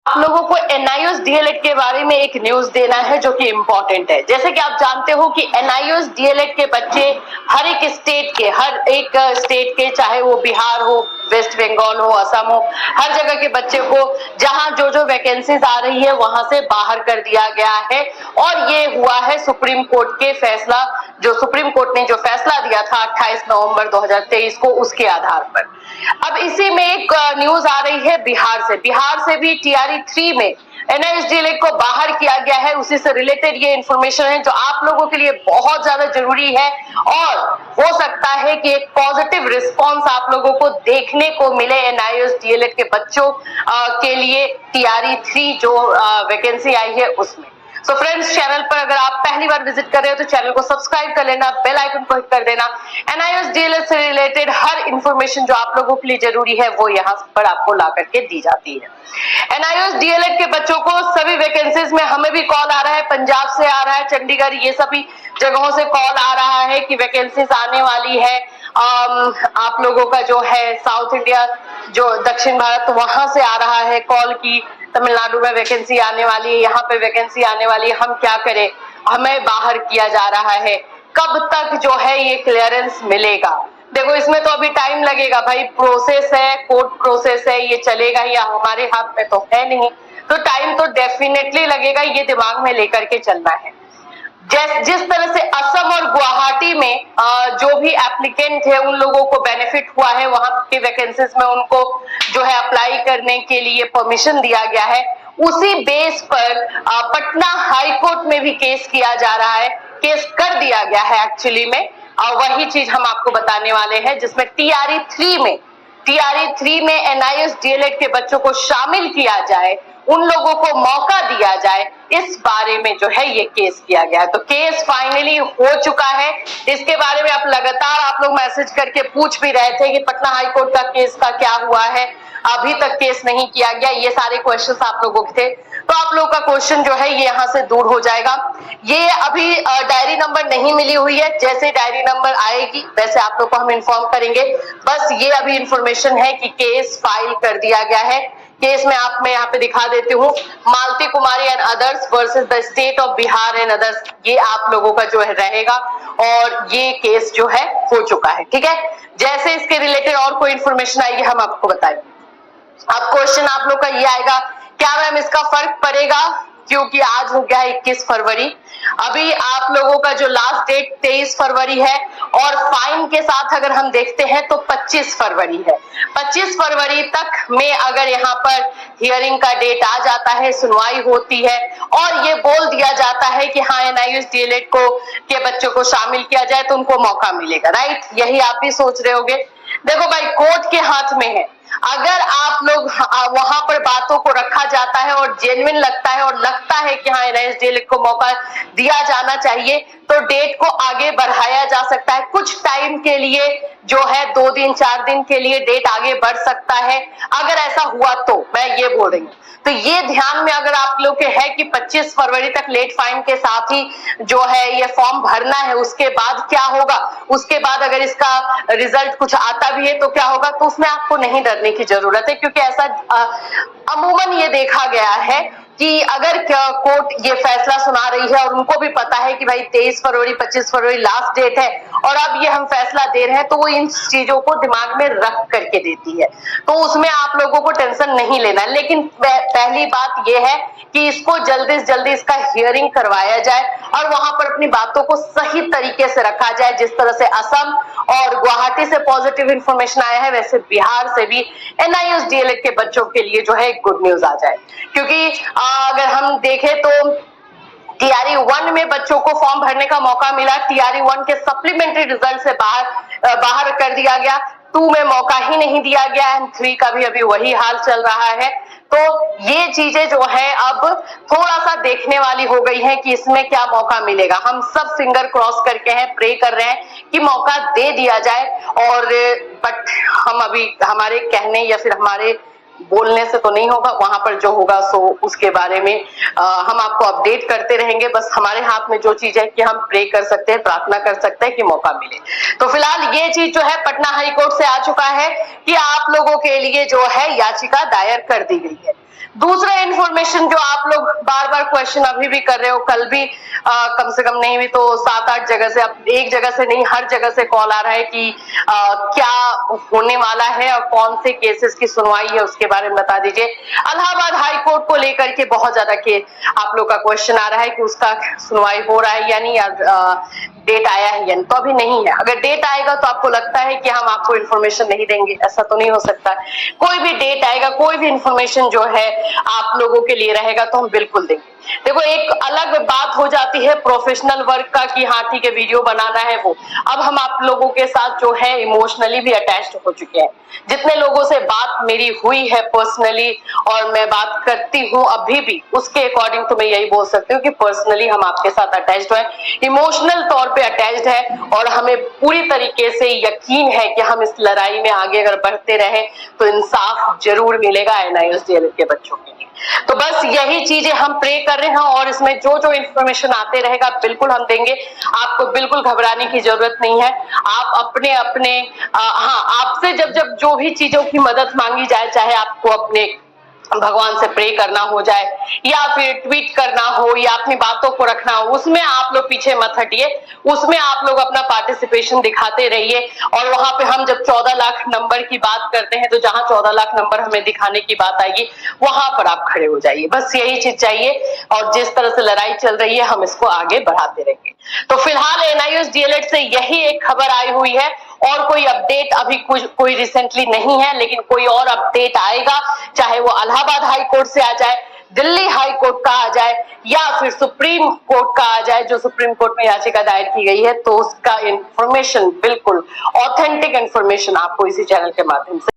आप लोगों को एनआईओएस डीएलएड के बारे में एक न्यूज देना है जो कि इम्पोर्टेंट है। जैसे कि आप जानते हो कि एनआईओएस डीएलएड के बच्चे हर एक स्टेट के, चाहे वो बिहार हो, वेस्ट बंगाल हो, असम हो, हर जगह के बच्चे को जहां जो जो वैकेंसीज आ रही है वहां से बाहर कर दिया गया है। और ये हुआ है सुप्रीम कोर्ट के फैसला, जो सुप्रीम कोर्ट ने जो फैसला दिया था 28 नवंबर 2023 को, उसके आधार पर। अब इसी में एक न्यूज आ रही है बिहार से भी टीआरई 3 में एनआईओएस डीएलएड को बाहर किया गया है। उसी से रिलेटेड ये इंफॉर्मेशन है जो आप लोगों के लिए बहुत ज्यादा जरूरी है, और हो सकता है कि एक पॉजिटिव रिस्पांस आप लोगों को देखने को मिले एनआईओएस डीएलएड के बच्चों के लिए टीआरई 3 जो वैकेंसी आई है उसमें। सो फ्रेंड्स, चैनल पर अगर आप पहली बार विजिट कर रहे हो तो चैनल को सब्सक्राइब कर लेना, बेल आइकन को हिट कर देना। एनआईओएस डीएलएड से रिलेटेड हर इंफॉर्मेशन जो आप लोगों के लिए जरूरी है वो यहाँ पर आपको ला करके दी जाती है। एनआईओएस डीएलएड के बच्चों को सभी वैकेंसीज में हमें भी कॉल आ रहा है, पंजाब से आ रहा है, चंडीगढ़, ये सभी जगहों से कॉल आ रहा है कि वैकेंसीज आने वाली है। आप लोगों का जो है साउथ इंडिया, जो दक्षिण भारत, वहां से आ रहा है कॉल की तमिलनाडु में वैकेंसी आने वाली है, यहाँ पे वैकेंसी आने वाली है, हम क्या करें, हमें बाहर किया जा रहा है, कब तक जो है ये क्लियरेंस मिलेगा। देखो, इसमें तो अभी टाइम लगेगा भाई, प्रोसेस है, कोर्ट प्रोसेस है, ये चलेगा ही, हमारे हाथ में तो है नहीं, तो टाइम तो डेफिनेटली लगेगा, ये दिमाग में लेकर के चलना है। जिस तरह से असम और गुवाहाटी में जो भी एप्लीकेंट है उन लोगों को बेनिफिट हुआ है, वहां की वैकेंसीज में उनको जो है अप्लाई करने के लिए परमिशन दिया गया है, उसी बेस पर पटना हाई कोर्ट में भी केस किया जा रहा है, केस कर दिया गया है एक्चुअली में। वही चीज हम आपको बताने वाले हैं जिसमें टीआरई 3 में एनआईओएस डीएलएड के बच्चों को शामिल किया जाए, उन लोगों को मौका दिया जाए, इस बारे में जो है ये केस किया गया है। तो केस फाइनली हो चुका है। इसके बारे में आप लगातार आप लोग मैसेज करके पूछ भी रहे थे कि पटना हाई कोर्ट का केस का क्या हुआ है, अभी तक केस नहीं किया गया, ये सारे क्वेश्चंस आप लोगों के थे। तो आप लोगों का क्वेश्चन जो है ये यहाँ से दूर हो जाएगा। ये अभी डायरी नंबर नहीं मिली हुई है, जैसे डायरी नंबर आएगी वैसे आप लोग को हम इन्फॉर्म करेंगे। बस ये अभी इंफॉर्मेशन है कि केस फाइल कर दिया गया है। केस में मैं यहाँ पे दिखा देती हूँ, Malti Kumari and others versus the state of Bihar and others, ये आप लोगों का जो है रहेगा, और ये केस जो है हो चुका है। ठीक है, जैसे इसके रिलेटेड और कोई इन्फॉर्मेशन आएगी हम आपको बताएंगे। अब क्वेश्चन आप लोग का ये आएगा, क्या मैम इसका फर्क पड़ेगा, क्योंकि आज हो गया है 21 फरवरी, अभी आप लोगों का जो लास्ट डेट 23 फरवरी है, और फाइन के साथ अगर हम देखते हैं तो 25 फरवरी है। 25 फरवरी तक में अगर यहाँ पर हियरिंग का डेट आ जाता है, सुनवाई होती है, और ये बोल दिया जाता है कि हाँ एनआईओएस डीएलएड को के बच्चों को शामिल किया जाए तो उनको मौका मिलेगा, राइट? यही आप भी सोच रहे होगे। देखो भाई, कोर्ट के हाथ में है, अगर आप लोग वहां पर बातों को रखा जाता है और जेन्युइन लगता है और लगता है कि हाँ एनआईओएस डीएलएड को मौका दिया जाना चाहिए, तो डेट को आगे बढ़ाया जा सकता है। कुछ टाइम के लिए जो है 2 दिन 4 दिन के लिए डेट आगे बढ़ सकता है, अगर ऐसा हुआ तो मैं ये बोल रही हूँ। तो ये ध्यान में अगर आप लोग के है कि 25 फरवरी तक लेट फाइन के साथ ही जो है ये फॉर्म भरना है, उसके बाद क्या होगा, उसके बाद अगर इसका रिजल्ट कुछ आता भी है तो क्या होगा, तो उसमें आपको नहीं डरने की जरूरत है, क्योंकि ऐसा अमूमन ये देखा गया है कि अगर कोर्ट ये फैसला सुना रही है और उनको भी पता है कि भाई 23 फरवरी 25 फरवरी लास्ट डेट है और अब ये हम फैसला दे रहे हैं, तो वो इन चीजों को दिमाग में रख करके देती है, तो उसमें आप लोगों को टेंशन नहीं लेना। लेकिन पहली बात ये है कि इसको जल्दी से जल्दी इसका हियरिंग करवाया जाए और वहां पर अपनी बातों को सही तरीके से रखा जाए। जिस तरह से असम और गुवाहाटी से पॉजिटिव इंफॉर्मेशन आया है, वैसे बिहार से भी एनआईओएस डीएलएड के बच्चों के लिए जो है गुड न्यूज आ जाए, क्योंकि अगर हम देखें तो टीआरई 1 में बच्चों को फॉर्म भरने का मौका मिला, टीआरई 1 के सप्लीमेंट्री रिजल्ट से बाहर कर दिया गया, 2 में मौका ही नहीं दिया गया, एंड 3 का भी अभी वही हाल चल रहा है। तो ये चीजें जो है अब थोड़ा सा देखने वाली हो गई है कि इसमें क्या मौका मिलेगा। हम सब फिंगर क्रॉस करके हैं, प्रे कर रहे हैं कि मौका दे दिया जाए, और बट हम अभी हमारे कहने या फिर हमारे बोलने से तो नहीं होगा, वहां पर जो होगा सो उसके बारे में हम आपको अपडेट करते रहेंगे। बस हमारे हाथ में जो चीज है कि हम प्रे कर सकते हैं, प्रार्थना कर सकते हैं कि मौका मिले। तो फिलहाल ये चीज जो है पटना हाई कोर्ट से आ चुका है कि आप लोगों के लिए जो है याचिका दायर कर दी गई है। दूसरा इन्फॉर्मेशन जो आप लोग बार बार क्वेश्चन अभी भी कर रहे हो, कल भी कम से कम नहीं भी तो 7-8 जगह से, अब एक जगह से नहीं हर जगह से कॉल आ रहा है कि क्या होने वाला है और कौन से केसेस की सुनवाई है उसके बारे में बता दीजिए। इलाहाबाद हाई कोर्ट को लेकर के बहुत ज्यादा आप लोग का क्वेश्चन आ रहा है कि उसका सुनवाई हो रहा है या नहीं, या डेट आया है या नहीं। तो अभी नहीं है। अगर डेट आएगा तो आपको लगता है कि हम आपको इन्फॉर्मेशन नहीं देंगे, ऐसा तो नहीं हो सकता। कोई भी डेट आएगा, कोई भी इन्फॉर्मेशन जो है आप लोगों के लिए रहेगा तो हम बिल्कुल देंगे। देखो, एक अलग बात हो जाती है प्रोफेशनल वर्क का कि हाँ ठीक है वीडियो बनाना है वो। अब हम आप लोगों के साथ जो है इमोशनली भी अटैच्ड हो चुके हैं। जितने लोगों से बात मेरी हुई है पर्सनली और मैं बात करती हूँ अभी भी, उसके अकॉर्डिंग तो मैं यही बोल सकती हूँ कि पर्सनली हम आपके साथ अटैच्ड है, इमोशनल तौर पे अटैच्ड है और हमें पूरी तरीके से यकीन है कि हम इस लड़ाई में आगे अगर बढ़ते रहे तो इंसाफ जरूर मिलेगा एनआईओएस डीएलएड के बच्चों के लिए। तो बस यही चीजें हम प्रे कर रहे हैं और इसमें जो जो इन्फॉर्मेशन आते रहेगा बिल्कुल हम देंगे। आपको बिल्कुल घबराने की जरूरत नहीं है। आप अपने अपने हाँ, आपसे जब जब जो भी चीजों की मदद मांगी जाए, चाहे आपको अपने भगवान से प्रे करना हो जाए या फिर ट्वीट करना हो या अपनी बातों को रखना हो, उसमें आप लोग पीछे मत हटिए। उसमें आप लोग अपना पार्टिसिपेशन दिखाते रहिए। और वहां पे हम जब 14 लाख नंबर की बात करते हैं तो जहां 14 लाख नंबर हमें दिखाने की बात आएगी वहां पर आप खड़े हो जाइए। बस यही चीज चाहिए और जिस तरह से लड़ाई चल रही है हम इसको आगे बढ़ाते रहेंगे। तो फिलहाल एनआईओएस डीएलएड से यही एक खबर आई हुई है और कोई अपडेट अभी कोई रिसेंटली नहीं है, लेकिन कोई और अपडेट आएगा, चाहे वो इलाहाबाद हाई कोर्ट से आ जाए, दिल्ली हाई कोर्ट का आ जाए या फिर सुप्रीम कोर्ट का आ जाए, जो सुप्रीम कोर्ट में याचिका दायर की गई है, तो उसका इंफॉर्मेशन बिल्कुल ऑथेंटिक इंफॉर्मेशन आपको इसी चैनल के माध्यम से